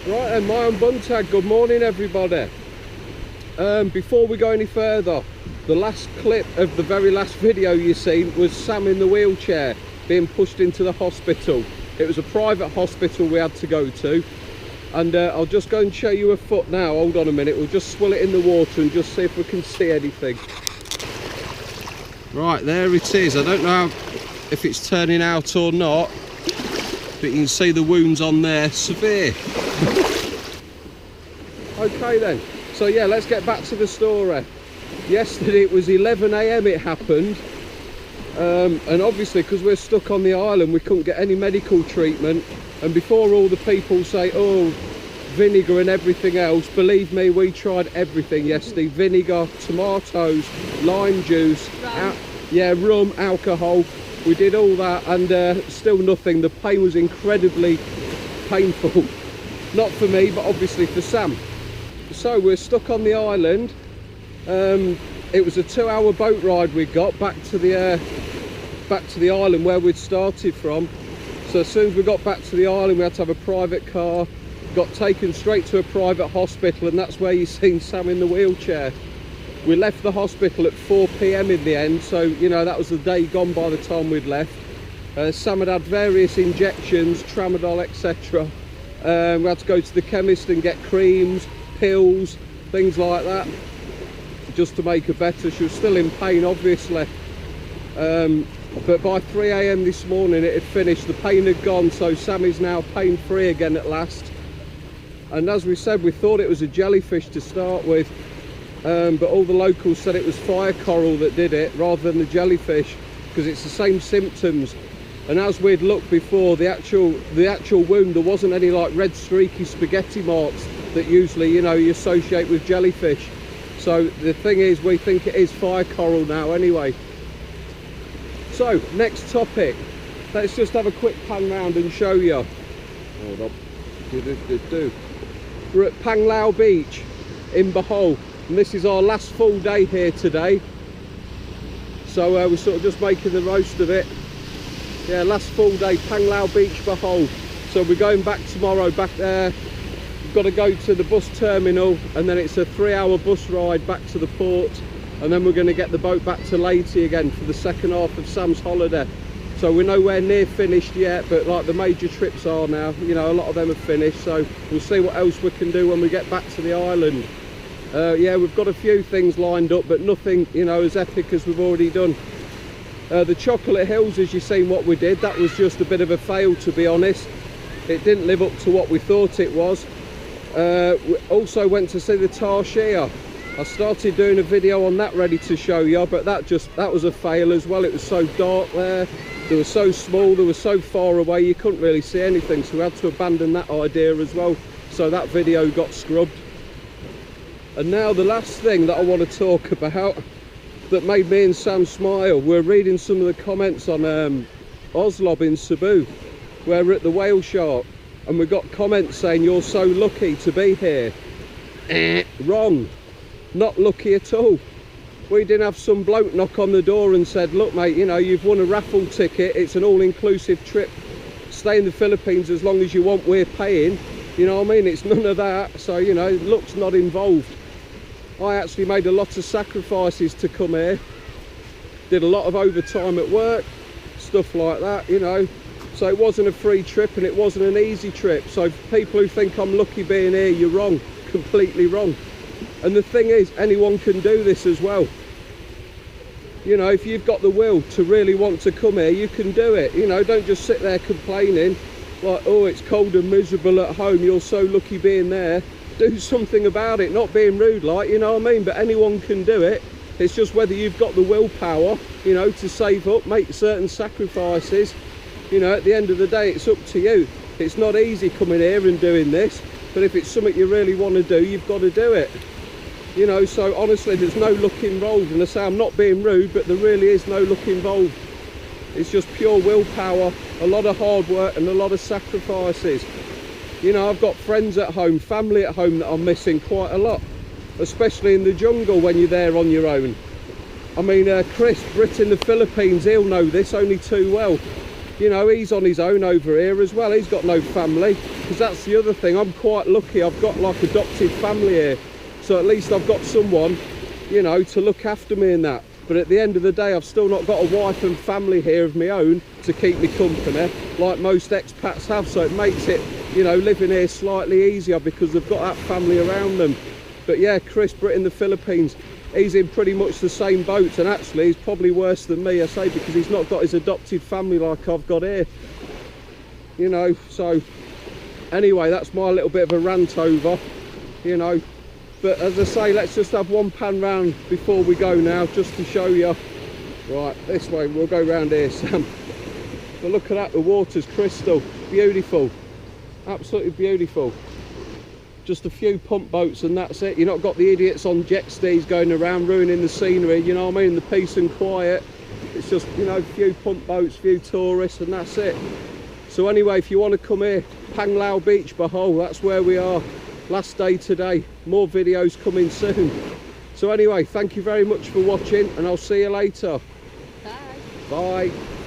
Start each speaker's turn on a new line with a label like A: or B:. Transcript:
A: Right then, my own Buntag, good morning everybody. Before we go any further, the last clip of the very last video you seen was Sam in the wheelchair being pushed into the hospital. It was a private hospital we had to go to, and I'll just go and show you a foot now. Hold on a minute, we'll just swill it in the water and just see if we can see anything. Right, there it is. I don't know if it's turning out or not, but you can see the wounds on there, severe. Okay then, so yeah, let's get back to the story. Yesterday it was 11 AM it happened, and obviously because we're stuck on the island we couldn't get any medical treatment, and before all the people say, oh, vinegar and everything else, believe me, we tried everything yesterday. Vinegar, tomatoes, lime juice, rum, alcohol. We did all that, and still nothing. The pain was incredibly painful. Not for me, but obviously for Sam. So we're stuck on the island. It was a 2-hour boat ride we got back to the island where we'd started from. So as soon as we got back to the island, we had to have a private car. Got taken straight to a private hospital, and that's where you seen Sam in the wheelchair. We left the hospital at 4 PM in the end, so you know that was the day gone by the time we'd left. Sam had various injections, tramadol, etc. We had to go to the chemist and get creams, pills, things like that, just to make her better. She was still in pain, obviously, but by 3 AM this morning it had finished. The pain had gone, so Sam is now pain-free again at last. And as we said, we thought it was a jellyfish to start with, but all the locals said it was fire coral that did it rather than the jellyfish, because it's the same symptoms. And as we'd looked before, the actual wound, there wasn't any like red streaky spaghetti marks that usually, you know, you associate with jellyfish. So the thing is, we think it is fire coral now anyway. So next topic, let's just have a quick pan round and show you. Hold up. We're at Panglao Beach in Bohol, and this is our last full day here today. So we're sort of just making the most of it. Yeah, last full day, Panglao Beach, Bohol. So we're going back tomorrow, back there. We've got to go to the bus terminal, and then it's a 3-hour bus ride back to the port, and then we're going to get the boat back to Leyte again for the second half of Sam's holiday. So we're nowhere near finished yet, but like the major trips are now, you know, a lot of them have finished. So we'll see what else we can do when we get back to the island. Yeah, we've got a few things lined up, but nothing, you know, as epic as we've already done. The Chocolate Hills, as you've seen what we did, that was just a bit of a fail, to be honest. It didn't live up to what we thought it was. We also went to see the Tarshia. I started doing a video on that ready to show you, but that was a fail as well. It was so dark there, they were so small, they were so far away, you couldn't really see anything, so we had to abandon that idea as well. So that video got scrubbed. And now the last thing that I want to talk about that made me and Sam smile, we're reading some of the comments on Oslob in Cebu, where we're at the whale shark, and we got comments saying you're so lucky to be here. Wrong, not lucky at all. We didn't have some bloke knock on the door and said, look mate, you know, you've won a raffle ticket, it's an all-inclusive trip, stay in the Philippines as long as you want, we're paying. You know what I mean? It's none of that. So, you know, luck's not involved. I actually made a lot of sacrifices to come here, did a lot of overtime at work, stuff like that, you know. So it wasn't a free trip, and it wasn't an easy trip. So people who think I'm lucky being here, you're wrong, completely wrong. And the thing is, anyone can do this as well. You know, if you've got the will to really want to come here, you can do it. You know, don't just sit there complaining like, oh, it's cold and miserable at home, you're so lucky being there. Do something about it, not being rude like, you know what I mean? But anyone can do it. It's just whether you've got the willpower, you know, to save up, make certain sacrifices. You know, at the end of the day, it's up to you. It's not easy coming here and doing this, but if it's something you really want to do, you've got to do it. You know, so honestly, there's no luck involved. And I say I'm not being rude, but there really is no luck involved. It's just pure willpower, a lot of hard work and a lot of sacrifices. You know, I've got friends at home, family at home that I'm missing quite a lot, especially in the jungle when you're there on your own. I mean, Chris, Brit in the Philippines, he'll know this only too well. you know, he's on his own over here as well. He's got no family, because that's the other thing. I'm quite lucky. I've got like adopted family here, so at least I've got someone, you know, to look after me and that. But at the end of the day, I've still not got a wife and family here of my own to keep me company like most expats have. So it makes it, you know, living here slightly easier because they've got that family around them. But yeah, Chris Britt in the Philippines, he's in pretty much the same boat, and actually he's probably worse than me, I say, because he's not got his adopted family like I've got here, you know. So anyway, that's my little bit of a rant over, you know. But as I say, let's just have one pan round before we go now, just to show you. Right, this way, we'll go round here, Sam. But look at that, the water's crystal, beautiful, absolutely beautiful. Just a few pump boats and that's it. You've not got the idiots on jet skis going around ruining the scenery, you know what I mean, the peace and quiet. It's just, you know, a few pump boats, few tourists, and that's it. So anyway, if you want to come here, Panglao Beach, Bohol, that's where we are. Last day today, more videos coming soon. So anyway, thank you very much for watching, and I'll see you later.
B: Bye.
A: Bye.